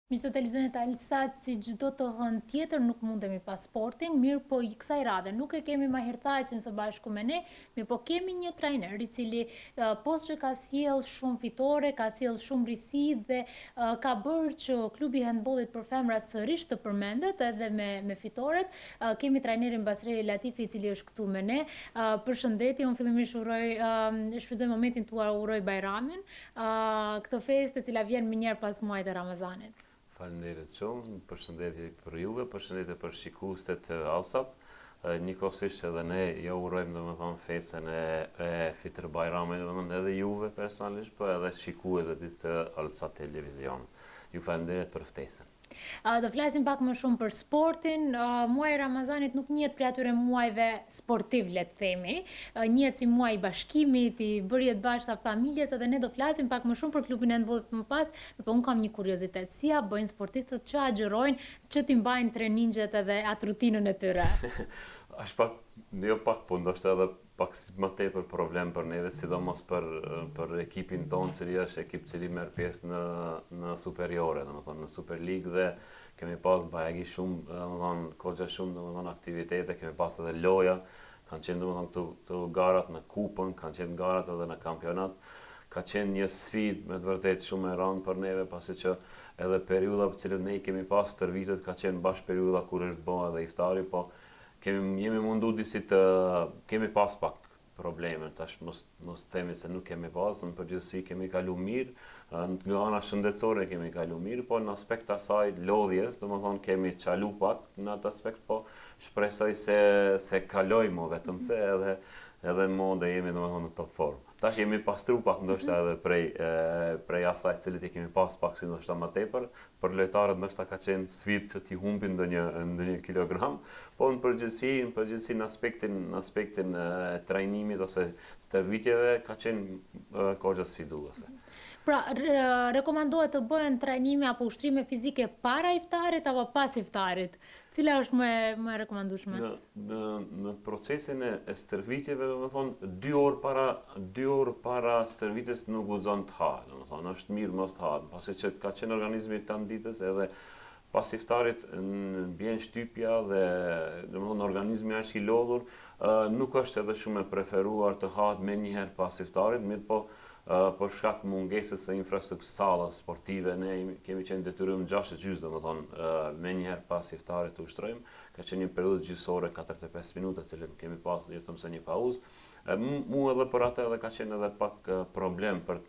Miqtë të televizionit Alsat, si çdo të hënë tjetër nuk mundemi pa sportin, mirë po i kësaj radhe nuk e kemi mahirthaqen së bashku me ne, mirë po kemi një trajner i cili poshtë që ka sjell shumë fitore, ka sjell shumë risi dhe ka bërë që klubi i handbollit për femra sërish të përmendet edhe me fitoret. Kemi trajnerin Basri Latifi i cili është këtu me ne. Përshëndetje, unë fillimisht shfrytëzoj momentin tuaj uroj Bajramin, këtë festë e cila vjen më njëherë pas muajit të Ramazanit. Faleminderit shumë, përshëndetje për juve, përshëndetje për shikuesit e Allsat. Njëkohësisht edhe ne jo urojmë domethënë festën e Fitr Bajramit, domethënë edhe juve personalisht, po edhe shikuesve të Allsat televizion. Ju falenderoj për ftesën. Do flasim pak më shumë për sportin. Muaji i Ramazanit nuk njihet prej atyre muajve sportiv, le të themi. Njihet si muaj i bashkimit, i bërjet bashkë sa familjes, edhe ne do flasim pak më shumë për klubin e handbollit më pas, por unë kam një kuriozitet. Si ja bëjnë sportistët që agjerojnë, që ti mbajnë treningjet edhe atë rutinën e tyre? Është pak, jo pak, po ndoshta edhe pak më tepër problem për neve, sidomos për ekipin tonë, cili është ekip cili merr pjesë në superiore, domethënë në Super League, dhe kemi pas bajagi shumë, domethënë koxha shumë domethënë aktivitete, kemi pas edhe loja, kanë qenë domethënë këto garat në kupën, kanë qenë garat edhe në kampionat. Ka qenë një sfidë me të vërtetë shumë e rëndë për neve, pasi që edhe periudha për cilën ne kemi pas tër vitet ka qenë bashkë periudha kur është bërë edhe iftari, po jemi mundu disi të kemi pas pak probleme, tash mos themi se nuk kemi pas, në përgjithësi kemi kalu mirë, nga ana shëndetësore kemi kalu mirë, po në aspekt asaj lodhjes, domethënë kemi çalu pak në atë aspekt, po shpresoj se kalojmë vetëm se edhe mo dhe jemi domethënë në top form. Tash jemi pastru pak ndoshta edhe prej asaj cilit i kemi pas pak si ndoshta më tepër, për lojtarët ndoshta ka qenë sfidë që t'i humbin ndonjë kilogram, po në përgjithësi në aspektin e trajnimit ose stërvitjeve ka qenë koxha sfiduese. Pra, rekomandohet të bëhen trajnime apo ushtrime fizike para iftarit apo pas iftarit? Cila është më e rekomandueshme? Në procesin e stërvitjeve, domethënë 2 orë para stërvitjes nuk guxon të ha, domethënë është mirë mos të ha, pasi që ka qenë organizmi tanë ditës edhe pas iftarit bjen shtypja dhe domethënë organizmi është i lodhur, nuk është edhe shumë e preferuar të hahet menjëherë pas iftarit, mirë po për shkak mungesës së infrastrukturës sallës sportive, ne kemi qenë detyruar 6:30 domethënë menjëherë pas iftarit të ushtrojmë. Ka qenë një periudhë gjysore 45 minuta që kemi pas jetëm se një pauzë. Mu edhe për atë edhe ka qenë edhe pak problem për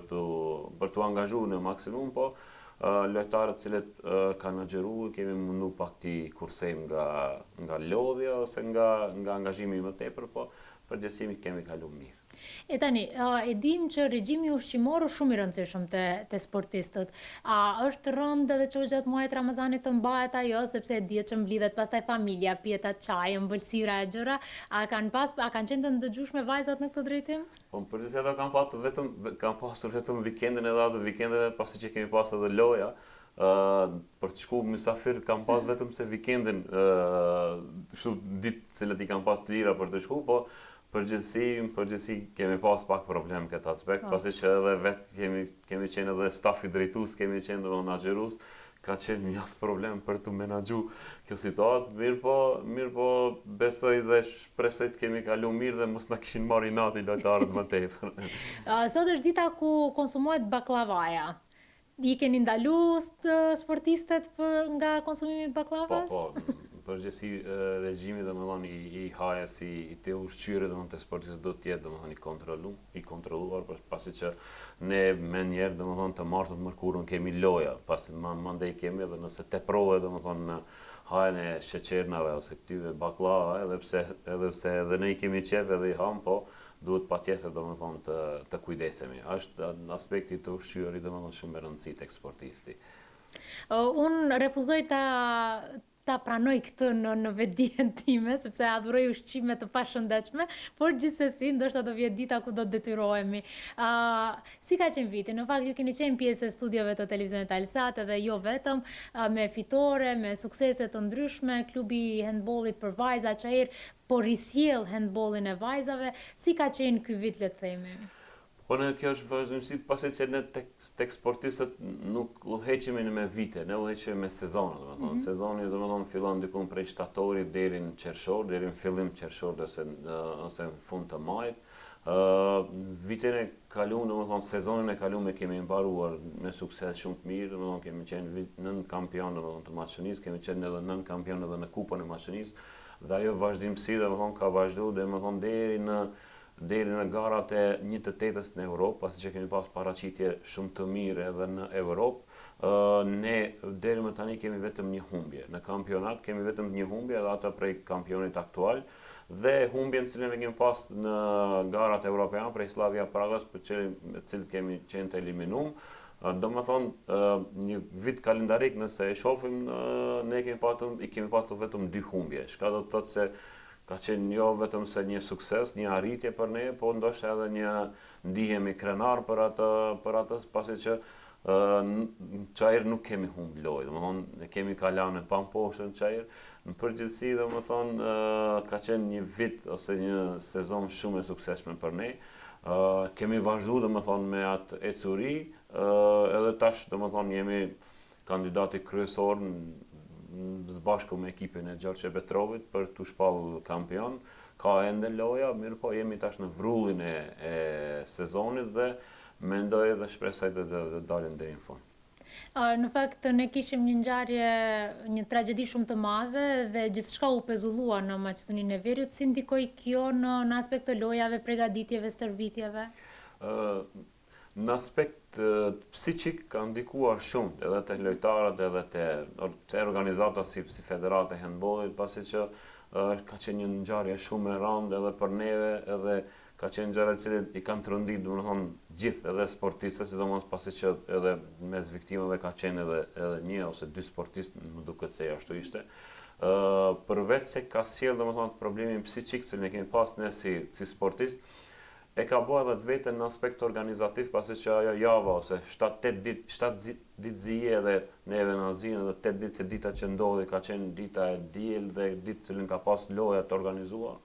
të angazhuar në maksimum, po lojtarët cilët kanë agjeruar kemi mundu pak t'i kursejmë nga lodhja ose nga angazhimi më tepër, po përgjithësimi kemi kalu mirë. E tani, e dim që regjimi ushqimor është shumë i rëndësishëm te sportistët. A është rëndë edhe që gjatë muajit Ramazanit të mbahet ajo, sepse dihet që mblidhet pastaj familja, pihet atë çaj, ëmbëlsira e gjëra, a kanë qenë të ndëgjueshme vajzat në këtë drejtim? Po në përgjithësi ata kanë pasur vetëm vikendin edhe atë vikendeve, pasi që kemi pas edhe loja. Për të shku mysafir kam pas vetëm se vikendin, ditë cilët i kam pas të lira për të shku, po përgjithësi kemi pas pak problem këtë aspekt, pasi që edhe vetë kemi qenë edhe staf i drejtues, kemi qenë edhe menaxherues, ka qenë mjaft problem për të menaxhu kjo situatë, mirë po besoj dhe shpresoj të kemi kalu mirë dhe mos na kishin marrë inati lojtarët më tepër. Sot është dita ku konsumohet baklavaja. I keni ndalu sportistët nga konsumimi i baklavas? Po, përgjithësi regjimi domethënë i hajes i të ushqyere domethënë të sportistët do të jetë domethënë i kontrolluar, pasi që ne menjëherë domethënë të martën mërkurën kemi loja, pasi mandej kemi edhe nëse teprohet domethënë në hajen e sheqernave ose këtyre baklava, edhe pse edhe ne i kemi qef edhe i ham, po duhet patjetër domethënë të kujdesemi. Është aspekti të ushqyerit domethënë shumë e rëndësishëm tek sportisti. Unë refuzoj ta pranoj këtë në vetdijen time, sepse adhuroj ushqime të pashëndetshme, por gjithsesi ndoshta do vjet dita ku do të detyrohemi. Si ka qenë viti? Në fakt ju keni qenë pjesë e studiove të televizionit Alsat edhe jo vetëm, me fitore, me suksese të ndryshme, klubi i handbollit për vajza që po risjell handbollin e vajzave. Si ka qenë ky vit, le të themi? Po ne kjo është vazhdimsi pasi që ne tek sportistët nuk udhëheqemi me vite, ne udhëheqemi me sezone, domethënë. Sezoni domethënë fillon diku prej shtatorit deri në qershor, deri në fillim qershor ose në fund të majit. Vitin e kaluar, domethënë sezonin e kaluar kemi mbaruar me sukses shumë të mirë, domethënë kemi qenë nën kampion domethënë të Maqedonisë, kemi qenë edhe nën kampion edhe në Kupën e Maqedonisë, dhe ajo vazhdimsi domethënë ka vazhduar domethënë deri në garat e 1/8 në Europë, pasi që kemi pas paraqitje shumë të mirë edhe në Europë. Ne deri më tani kemi vetëm një humbje. Në kampionat kemi vetëm një humbje, edhe ata prej kampionit aktual, dhe humbjen cilën e kemi pas në garat evropiane prej Slavia Pragës, për me cilë kemi qenë të eliminum. Do më thonë, një vit kalendarik nëse e shofim, ne i kemi patur vetëm 2 humbje. Shka do të thotë se ka qenë jo vetëm se një sukses, një arritje për ne, po ndoshta edhe një ndihemi krenar për atë, pasi që çajër nuk kemi humb lojë, domethënë ne kemi kaluar pa poshtë në çajër. Në përgjithësi, domethënë ka qenë një vit ose një sezon shumë e suksesshëm për ne. Kemi vazhduar domethënë me atë ecuri, edhe tash domethënë jemi kandidati kryesor së bashku me ekipin e Gjorgje Petrovit për të shpallur kampion. Ka ende loja, mirë po jemi tash në vrullin e sezonit dhe mendoj dhe shpresoj të dalim deri në fund. Në fakt, ne kishim një ngjarje, një tragjedi shumë të madhe dhe gjithçka u pezullua në Maqedoninë e Veriut. Si ndikoi kjo në aspekt të lojave, përgatitjeve, stërvitjeve? Në aspekt psiqik ka ndikuar shumë edhe te lojtarët edhe te organizata si Federata e Handbollit, pasi që ka qenë një ngjarje shumë e rëndë edhe për neve, edhe ka qenë ngjarje që i kanë trondit domethënë gjithë edhe sportistët, sidomos pasi që edhe mes viktimave ka qenë edhe një ose 2 sportistë, më duket se ashtu ishte. Përveç se ka sjellë domethënë problemin psiqik që ne kemi pas ne si sportistë, e ka bërë edhe të vetën në aspekt organizativ, pasi që ajo java ose 7 ditë zije dhe neve në zinë dhe 8 ditë se dita që ndodhi ka qenë dita e diell dhe ditë cilën ka pas loja të organizuar.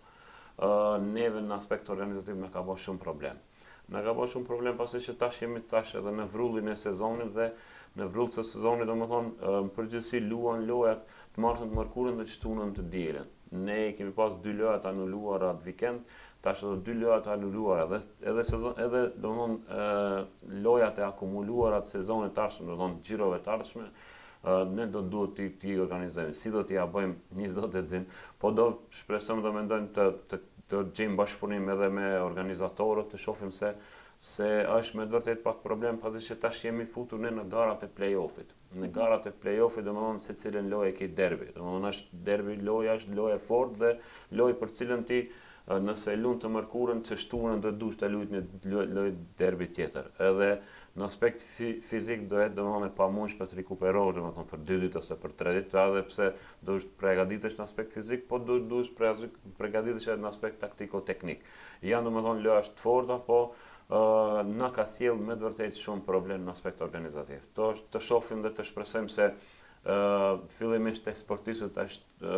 Neve në aspekt organizativ me ka bërë shumë problem. Me ka bërë shumë problem pasi që tash jemi edhe në vrullin e sezonit dhe në vrullin e sezonit domethënë në përgjithësi luan lojat të martën të mërkurën dhe të shtunën të dielën. Ne kemi pas 2 loja të anuluara atë vikend, tash edhe 2 loja të anuluara edhe domethënë lojat e akumuluara të sezonit tash, domethënë xhirove të ardhshme, ne duhet t'i organizojmë. Si do t'i ja bëjmë një zot e din, po do shpresojmë dhe mendojmë të gjejmë bashkëpunim edhe me organizatorët, të shohim se është me të vërtet pak problem, pasi që tash jemi futur ne në garat e play-offit. Në garat e play-offit domethënë se cilën lojë ke derbi. Domethënë është derbi, loja është lojë e fortë dhe lojë për cilën ti nëse lund të mërkurën që shtunën do dush të luajt një lojë derbi tjetër. Edhe në aspekt fizik do jetë domethënë e pamundshme të rikuperosh domethënë për 2 ditë ose për 3 ditë, edhe pse do të përgatitesh në aspekt fizik, po duhesh përgatitesh edhe në aspekt taktiko-teknik. Janë domethënë loja të forta, po na ka sjell me të vërtetë shumë problem në aspekt organizativ. Të shohim dhe të shpresojmë se fillimisht te sportistët është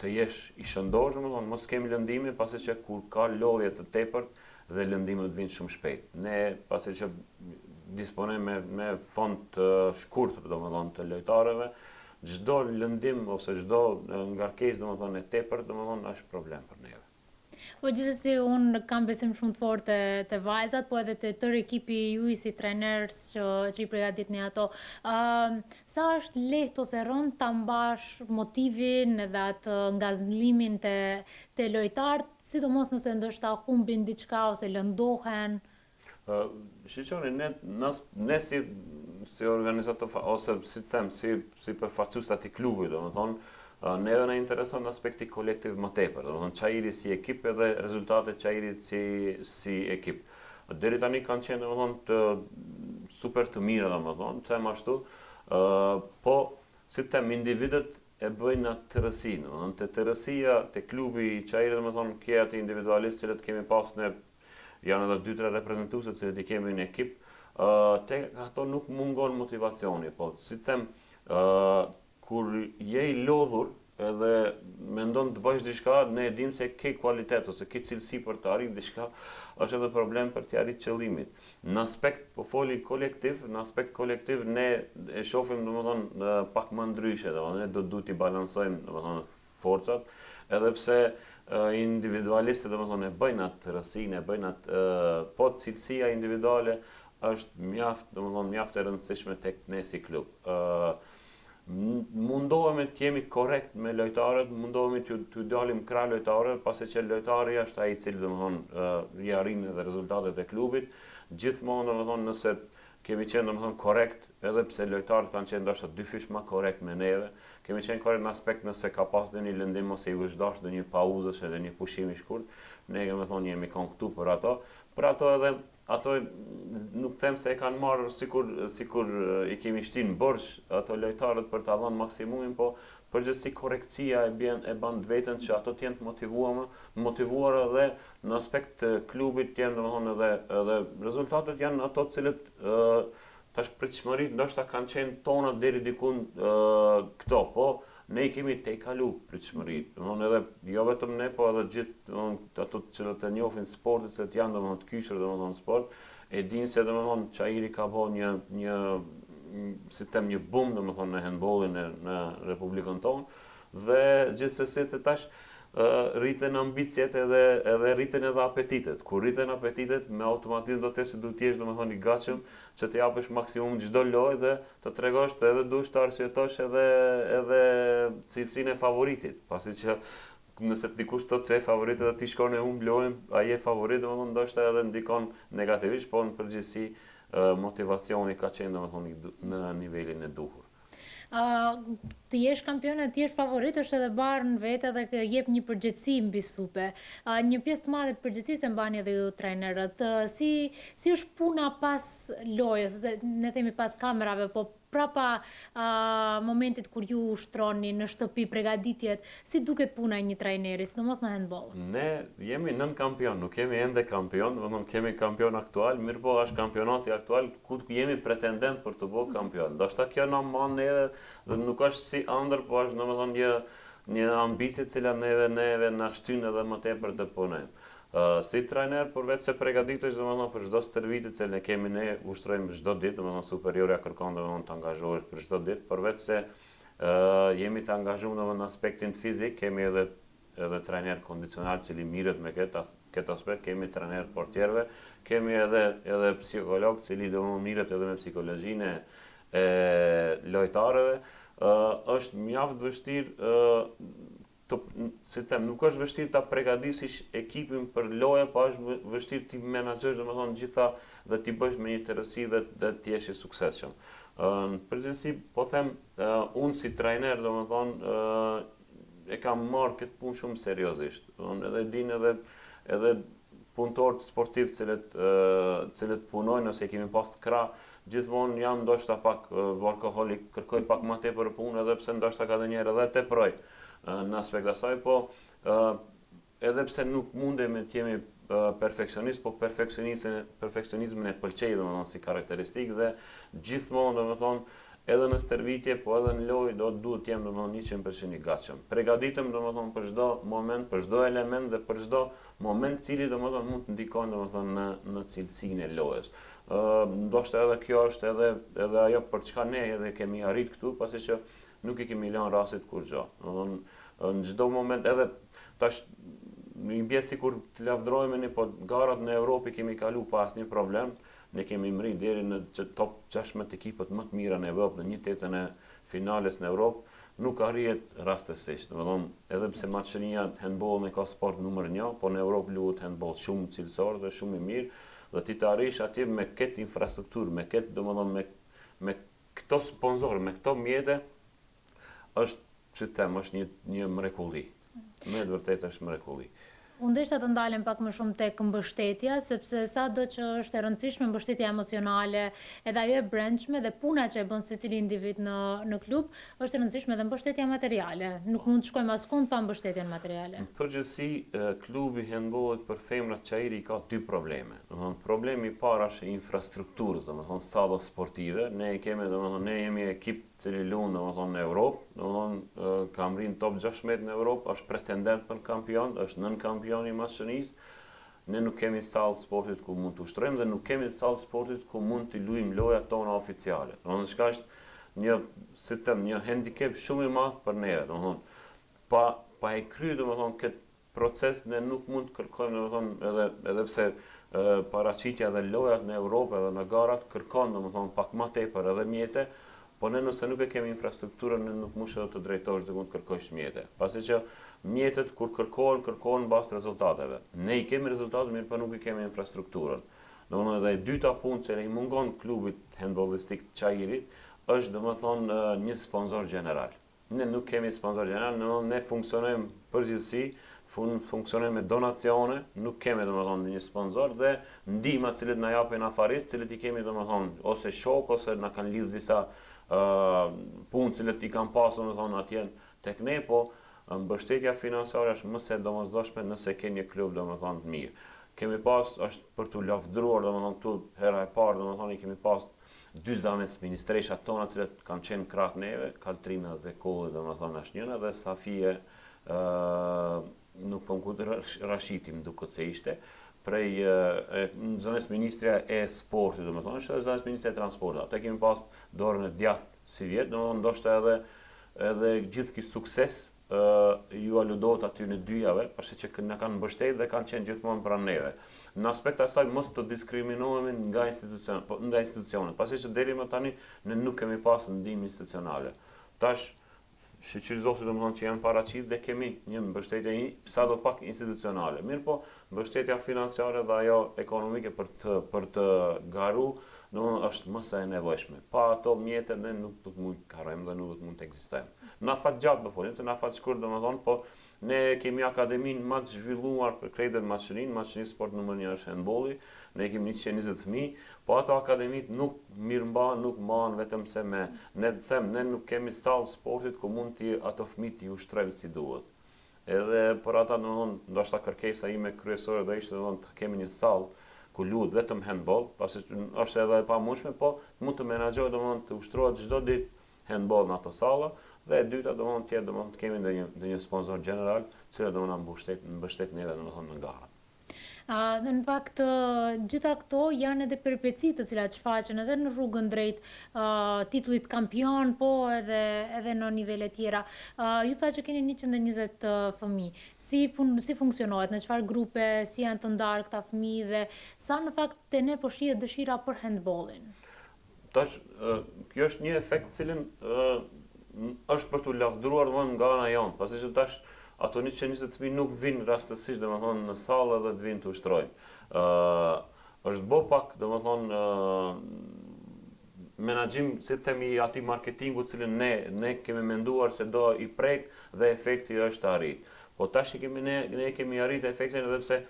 të jesh i shëndosh, domethënë mos kemi lëndime, pasi që kur ka lodhje të tepërt dhe lëndimet vijnë shumë shpejt. Ne pasi që disponojmë me fond të shkurtër domethënë të lojtarëve, çdo lëndim ose çdo ngarkesë domethënë e tepërt domethënë është problem për neve. Po gjithsesi unë kam besim shumë të fortë te vajzat, po edhe te tërë ekipi juaj si trajnerës që i përgatitni ato. Sa është lehtë ose rënd ta mbash motivin edhe atë ngazëllimin te lojtarët, sidomos nëse ndoshta humbin diçka ose lëndohen? Shiqoni, ne si organizator ose si përfaqësues të klubit, domethënë neve na intereson aspekti kolektiv më tepër, domethënë çajiri si ekip edhe rezultatet çajirit si ekip. Deri tani kanë qenë domethënë super të mira domethënë, them ashtu, po si them individët e bëjnë atë tërësinë, domethënë te tërësia te klubi i çajirit domethënë ke atë individualistë që kemi pas ne, janë edhe 2-3 reprezentuese që i kemi në ekip, te ato nuk mungon motivacioni, po si them kur je i lodhur edhe mendon të bësh diçka, ne e dim se ke kvalitet ose ke cilësi për të arritur diçka, është edhe problem për të arritur qëllimit. Në aspekt, po foli kolektiv, në aspekt kolektiv ne e shohim domethënë pak më ndryshe, domethënë ne do duhet i balancojmë domethënë forcat, edhe pse individualistët domethënë e bëjnë atë rësinë, e bëjnë atë, po cilësia individuale është mjaft e rëndësishme tek ne si klub. Mundohemi të jemi korrekt me lojtarët, mundohemi të dalim krah lojtarëve, pasi që lojtari është ai i cili domethënë i arrin edhe rezultatet e klubit. Gjithmonë domethënë nëse kemi qenë domethënë korrekt, edhe pse lojtarët kanë qenë ndoshta dy fysh më korrekt me neve, kemi qenë korrekt në aspekt nëse ka pas ndonjë lëndim ose i vëzhdash ndonjë pauzësh edhe një pushim i shkurt, ne domethënë jemi kanë këtu për ato edhe ato nuk them se e kanë marrë sikur i kemi shtin borxh ato lojtarët për ta dhënë maksimumin, po përgjithësi korrektësia e bën vetën që ato të jenë të motivuar edhe në aspekt të klubit të jenë domethënë edhe rezultatet janë ato të cilët tash pritshmëritë ndoshta kanë qenë tona deri diku këto, po ne i kemi te kalu pritshmëritë. Domethënë edhe jo vetëm ne, po edhe gjithë ato të cilët e njohin sportin, se janë domethënë të kyçur domethënë sport, e dinë se domethënë Çairi ka bërë një boom domethënë në handballin në Republikën tonë, dhe gjithsesi të tash rriten ambicjet edhe rriten edhe apetitet. Kur rriten apetitet, me automatizëm do të se duhet të jesh domethënë i gatshëm që të japësh maksimum çdo lojë dhe të tregosh edhe duhesh të arsyetosh edhe cilësinë e favoritit, pasi që nëse dikush thotë se e favorit edhe ti shkon e humb lojën, ai e favorit domethënë ndoshta edhe ndikon negativisht, po në përgjithësi motivacioni ka qenë domethënë në nivelin e duhur. Të jesh kampion e të jesh favorit është edhe barë në vete dhe jep një përgjegjësi mbi supe. Një pjesë të madhe të përgjegjësisë e mbani edhe ju trajnerët. Si është puna pas lojës, ose ne themi pas kamerave, po prapa momentit kur ju ushtroni në shtëpi përgatitjet, si duket puna e një trajneri, sidomos në handball? Ne jemi nën kampion, nuk kemi ende kampion, domethënë kemi kampion aktual, mirë po është kampionati aktual ku jemi pretendent për të bërë kampion. Ndoshta kjo na mban neve dhe nuk është si ëndër, po është domethënë një ambicie e cila neve na shtyn edhe më tepër të punojmë. Si trajner, përveç se përgatitesh domethënë për çdo stërvitje që ne kemi, ne ushtrojmë çdo ditë, domethënë superiorja kërkon domethënë të angazhohesh për çdo ditë, përveç se jemi të angazhuar domethënë në aspektin fizik, kemi edhe trajner kondicional cili mirret me këtë aspekt, kemi trajner portierëve, kemi edhe psikolog cili domethënë mirret edhe me psikologjinë e lojtarëve. Është mjaft vështirë nuk është vështirë ta përgatisish ekipin për lojë, po është vështirë ti menaxhosh domethënë gjitha dhe ti bësh me një tërësi dhe të jesh i suksesshëm. Në përgjithësi po them, unë si trajner domethënë e kam marrë këtë punë shumë seriozisht. Edhe din edhe punëtorët sportiv cilët punojnë ose kemi pas krah, gjithmonë jam ndoshta pak workaholic, kërkoj pak më tepër punë, edhe pse ndoshta ka ndonjëherë edhe teproj në aspekt asaj, po edhe pse nuk mundemi të jemi perfeksionist, po perfeksionizmin e pëlqej domethënë si karakteristikë dhe gjithmonë domethënë edhe në stërvitje, po edhe në lojë duhet të jem domethënë 100% i gatshëm. Përgatitem domethënë për çdo moment, për çdo element dhe për çdo moment cili domethënë mund të ndikojë domethënë në cilësinë e lojës. Ndoshta edhe kjo është edhe ajo për çka ne edhe kemi arrit këtu, pasi që nuk i kemi lënë rastit kur gjë. Domethënë në çdo moment edhe tash një bie sikur të lavdrohemi, po garat në Evropë kemi kalu pa asnjë problem. Ne kemi mri deri në top 16 ekipët më të mira në Evropë, në 1/8 e finales në Evropë, nuk arrihet rastësisht. Domethënë, edhe pse Maqedonia handball ka sport numër 1, po në Evropë luhet handball shumë cilësor dhe shumë i mirë, dhe ti të arrish atje me këtë infrastrukturë, me këtë domethënë me këto sponsorë, me këto mjete, është, si të them, është një mrekulli. Me të vërtetë është mrekulli. Unë desha të ndalem pak më shumë tek mbështetja, sepse sado që është e rëndësishme mbështetja emocionale, edhe ajo e brendshme dhe puna që e bën secili individ në klub, është e rëndësishme dhe mbështetja materiale. Nuk mund të shkojmë askund pa mbështetjen materiale. Në përgjithësi, klubi handbollit për femrat çajri ka dy probleme. Domethënë, problemi i parë është infrastrukturës, domethënë salla sportive. Ne jemi ekip cili luan domethënë në Europë, domethënë kam rinë top 16 në Europë, është pretendent për kampion, është nën kampion i Maqedonisë. Ne nuk kemi stallë sportit ku mund të ushtrojmë dhe nuk kemi stallë sportit ku mund të luajmë lojat tona oficiale. Domethënë çka është një handicap shumë i madh për neve, domethënë pa e kry domethënë këtë proces ne nuk mund të kërkojmë domethënë edhe pse paraqitja dhe lojat në Europë edhe në garat kërkon domethënë pak më tepër edhe mjete, po ne nëse nuk e kemi infrastrukturën ne nuk mund të drejtohesh dhe mund të kërkosh mjete. Pasi që mjetet kur kërkohen bazë rezultateve. Ne i kemi rezultatet, mirë po nuk i kemi infrastrukturën. Domethënë edhe e dyta punë që i mungon klubit handbollistik Çajirit është domethënë një sponsor gjeneral. Ne nuk kemi sponsor gjeneral, ne funksionojmë përgjithësi, funksionojmë me donacione, nuk kemi domethënë një sponsor dhe ndihma të cilët na japin afaristë, të cilët i kemi domethënë ose shok ose na kanë lidhur disa punë të cilët i kanë pasur domethënë atje tek ne, po mbështetja financiare është më se domosdoshme nëse ke një klub domethënë të mirë. Kemi pas është për tu lavdëruar domethënë këtu hera e parë domethënë i kemi pas dy zames ministreshat tona të cilët kanë qenë krah neve, Kaltrina Zekolli domethënë është njëra dhe Safie nuk po më Rashiti më duket se ishte prej zames ministrja e sportit domethënë është zames ministrja e transportit. Ata kemi pas dorën e djathtë si vjet, domethënë ndoshta edhe gjithë ky sukses ju aludohet aty në dyjave, pasi që na kanë mbështetur dhe kanë qenë gjithmonë pranë neve. Në aspekt asaj mos të diskriminohemi nga institucionet, pasi që deri më tani ne nuk kemi pas ndihmë institucionale. Tash shoqërizohet domethënë që janë paraqit dhe kemi një mbështetje sadopak institucionale. Mirë po, mbështetja financiare dhe ajo ekonomike për të garu, domethënë është më se e nevojshme. Pa ato mjete ne nuk do të mund të harrojmë dhe nuk do të mund të ekzistojmë. Na fat gjatë do folim, na fat shkurt domethënë, po ne kemi akademinë më të zhvilluar për krejtë Maqedoni Sport numër 1 është handbolli, ne kemi 120 fëmijë, po ato akademitë nuk mirëmbahen, nuk mbahen vetëm se ne nuk kemi stallë sportit ku mund ato fëmijë t'i ushtrojmë si duhet. Edhe për ata domethënë ndoshta kërkesa ime kryesore do ishte domethënë të kemi një sallë ku luhet vetëm handball, pasi është edhe e pamundshme, po mund të menaxhohet domethënë të ushtrohet çdo ditë handball në ato salla. Dhe e dyta domethënë të kemi ndonjë sponsor general, që do na mbështet neve domethënë në gara. Në fakt, gjitha këto janë edhe peripeci të cilat shfaqen edhe në rrugën drejt titullit kampion, po edhe në nivele tjera. Ju tha që keni 120 fëmijë. Si funksionohet, në çfarë grupe, si janë të ndarë këta fëmijë dhe sa në fakt te ne po shihet dëshira për handballin? Tash, kjo është një efekt cilin është për t'u lavdëruar domethënë nga ana jonë, pasi që tash ato 120 fëmijë nuk vinë rastësisht domethënë në sallë dhe të vinë të ushtrojnë. Është bë pak domethënë menaxhim si themi aty marketingu cilën ne kemi menduar se do i prek dhe efekti është arrit. Po tash ne kemi arrit efektin edhe pse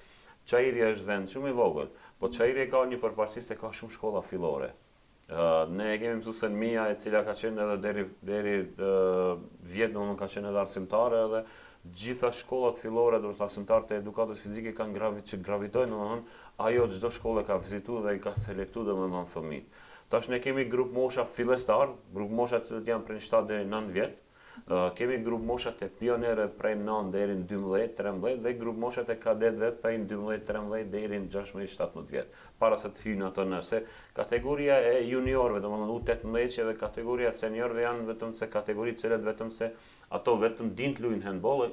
Çajiri është vend shumë i vogël, po Çajiri ka një përparësi se ka shumë shkolla fillore. Ne kemi mësuesen Mia e cila ka qenë edhe deri vjet domethënë ka qenë edhe arsimtare edhe gjitha shkollat fillore do të arsimtarë të edukatës fizike kanë gravitojnë domethënë ajo çdo shkollë ka vizituar dhe i ka selektuar domethënë fëmijët. Tash ne kemi grup mosha fillestar, grup mosha që janë prej 7 deri në 9 vjet. Kemi grup moshat e pionere prej 9 deri në 12, 13 dhe grup moshat e kadetëve prej 12, 13 deri në 16, 17 vjet. Para se të hyjnë ato nëse kategoria e juniorëve, domethënë U18 dhe kategoria e seniorëve janë vetëm se kategori të cilat vetëm se ato vetëm din të luajnë handball,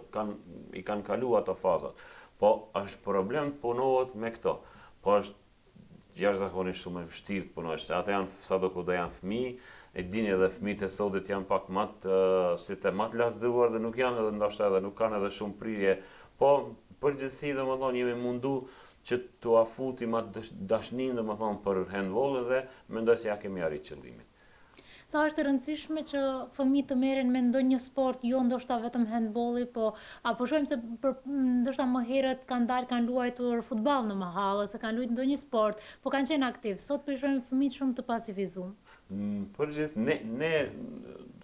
i kanë kaluar ato fazat. Po është problem punohet me këto. Po është jashtëzakonisht shumë e vështirë të punosh. Ata janë sadokudo janë fëmijë, e dini edhe fëmijët e sodit janë pak më të lavdëruar dhe nuk janë edhe ndoshta edhe nuk kanë edhe shumë prirje. Po përgjithësi domethënë jemi mundu që t'u afutim atë dashnin domethënë për handball dhe mendoj se ja kemi arritur qëllimin. sa është e rëndësishme që fëmijët të merren me ndonjë sport, jo ndoshta vetëm handbolli, apo shohim se ndoshta më herët kanë luajtur futboll në mahallë, se kanë luajtur ndonjë sport, po kanë qenë aktiv. Sot po i shohim fëmijët shumë të pasifizuar. Përgjithë, ne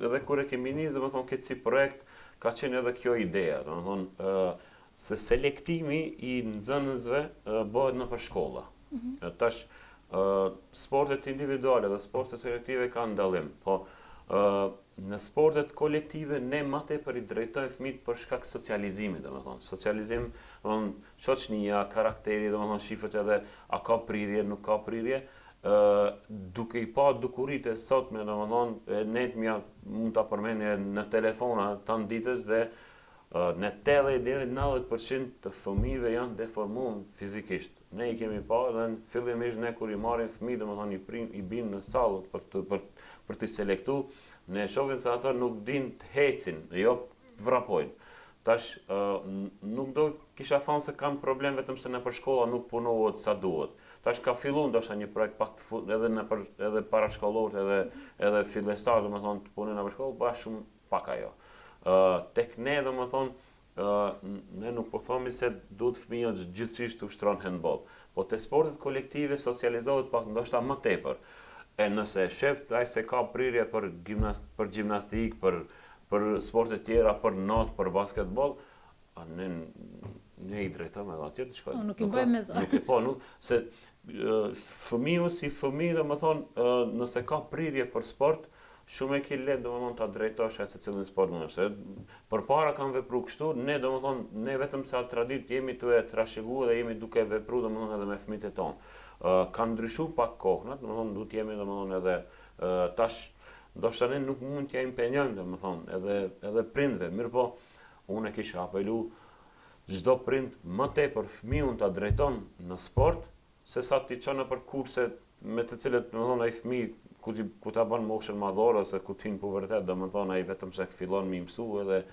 edhe kur e kemi nisë, domethënë këtë si projekt, ka qenë edhe kjo ideja, domethënë se selektimi i nxënësve bëhet nëpër shkolla. Tash sportet individuale dhe sportet kolektive kanë dallim, po në sportet kolektive ne më tepër i drejtojmë fëmijët për shkak socializimit, domethënë. Socializim, domethënë shoqënia, karakteri, domethënë shifët edhe a ka prirje, nuk ka prirje. Duke i pa dukuritë e sotme, domethënë ne mund ta përmendje në telefona tan ditës dhe në 80-90% të fëmijëve janë deformuar fizikisht. Ne i kemi pa dhe fillimisht ne kur i marrim fëmijë, domethënë i bim në sallë për të selektu, ne shohim se ata nuk dinë të hecin, jo të vrapojnë. Tash nuk do kisha thënë se kam problem vetëm se nëpër shkolla nuk punohet sa duhet. Tash ka filluar ndoshta një projekt pak edhe parashkollor, edhe fillestar, domethënë të punojnë nëpër shkollë, pa shumë pak ajo. Tek ne, domethënë, ne nuk po thomi se duhet fëmijët gjithçish të ushtron handball, po te sportet kolektive socializohet pak ndoshta më tepër. E nëse shef ai se ka prirje për gjimnastik, për sporte tjera, për not, për basketball, ne i drejtojmë edhe atje të shkojnë. Nuk i bëjmë me zor. Se fëmiu si fëmijë, domethënë, nëse ka prirje për sport, shumë e ki lehtë domethënë ta drejtosh atë secilin sport nëse përpara kanë vepruar kështu, ne domethënë ne vetëm sa tradit jemi tu e trashëguar dhe jemi duke vepruar domethënë edhe me fëmijët e tonë. Kanë ndryshuar pak kohënat, domethënë duhet jemi domethënë edhe tash ndoshta ne nuk mund t'ja impenjojmë domethënë edhe prindve, mirëpo unë kisha apelu çdo prind më tepër fëmijën ta drejton në sport se sa ti çon nëpër kurse me të cilët domethënë ai fëmijë ku ta bën moshën madhore ose ku tin pubertet, domethënë ai vetëm se fillon me mësu edhe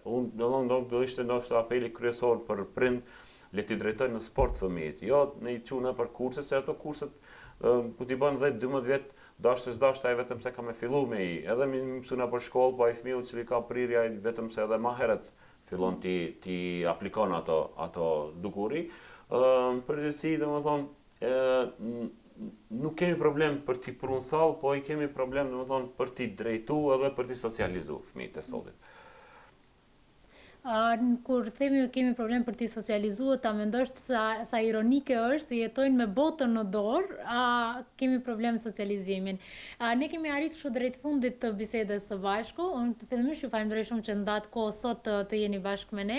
unë domethënë do ishte ndoshta apeli kryesor për prind le t'i drejtojnë në sport fëmijët. Jo ne i çu nëpër kurse se ato kurset ku ti bën 10-12 vjet dashës ai vetëm se ka me fillu me i. Edhe me mësu nëpër shkollë, po ai fëmiu i cili ka prirje ai vetëm se edhe më herët fillon ti aplikon ato dukuri. Përgjithësi domethënë nuk kemi problem për t'i pru në sallë, po i kemi problem domethënë për t'i drejtu edhe për t'i socializu fëmijët e sotit. Kur themi kemi problem për t'i socializuar, ta mendosh sa ironike është se jetojnë me botën në dorë, kemi problem socializimin. Ne kemi arritur kështu drejt fundit të bisedës së bashku. Unë fillimisht ju falenderoj shumë që ndat kohë sot të jeni bashkë me ne.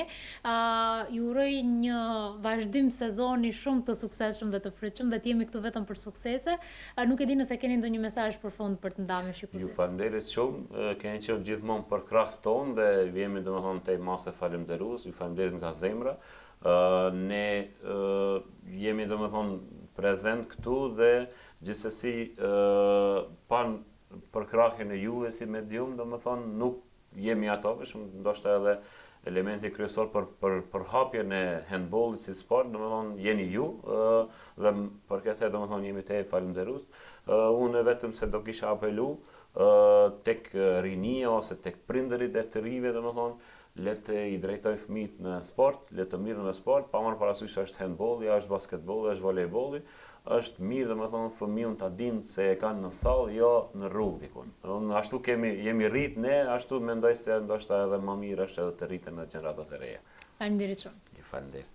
Ju uroj një vazhdim sezoni shumë të suksesshëm dhe të frytshëm dhe të jemi këtu vetëm për suksese. Nuk e di nëse keni ndonjë mesazh për fund për të ndarë me shikuesit. Ju falenderoj shumë, keni qenë gjithmonë për krahas tonë dhe jemi domethënë te masë falemderues, ju falenderoj nga zemra. Ne jemi domethënë prezent këtu dhe gjithsesi përkrahjen e juve si medium, domethënë nuk jemi atoveshëm, ndoshta edhe elementi kryesor për hapjen e handbollit si sport, domethënë jeni ju dhe për këtë domethënë jemi te falenderues. Unë vetëm se do kisha apelu tek rinia ose tek prindërit e të rive domethënë le të i drejtojnë fëmijët në sport, le të mirën në sport, pa marrë parasysh është handbolli, është basketbolli, është volejbolli, është mirë domethënë fëmijën ta dinë se e kanë në sallë, jo në rrugë dikun. Ashtu jemi rrit ne, ashtu mendoj se ndoshta edhe më mirë është edhe të rriten në gjeneratat e reja. Faleminderit shumë. Faleminderit.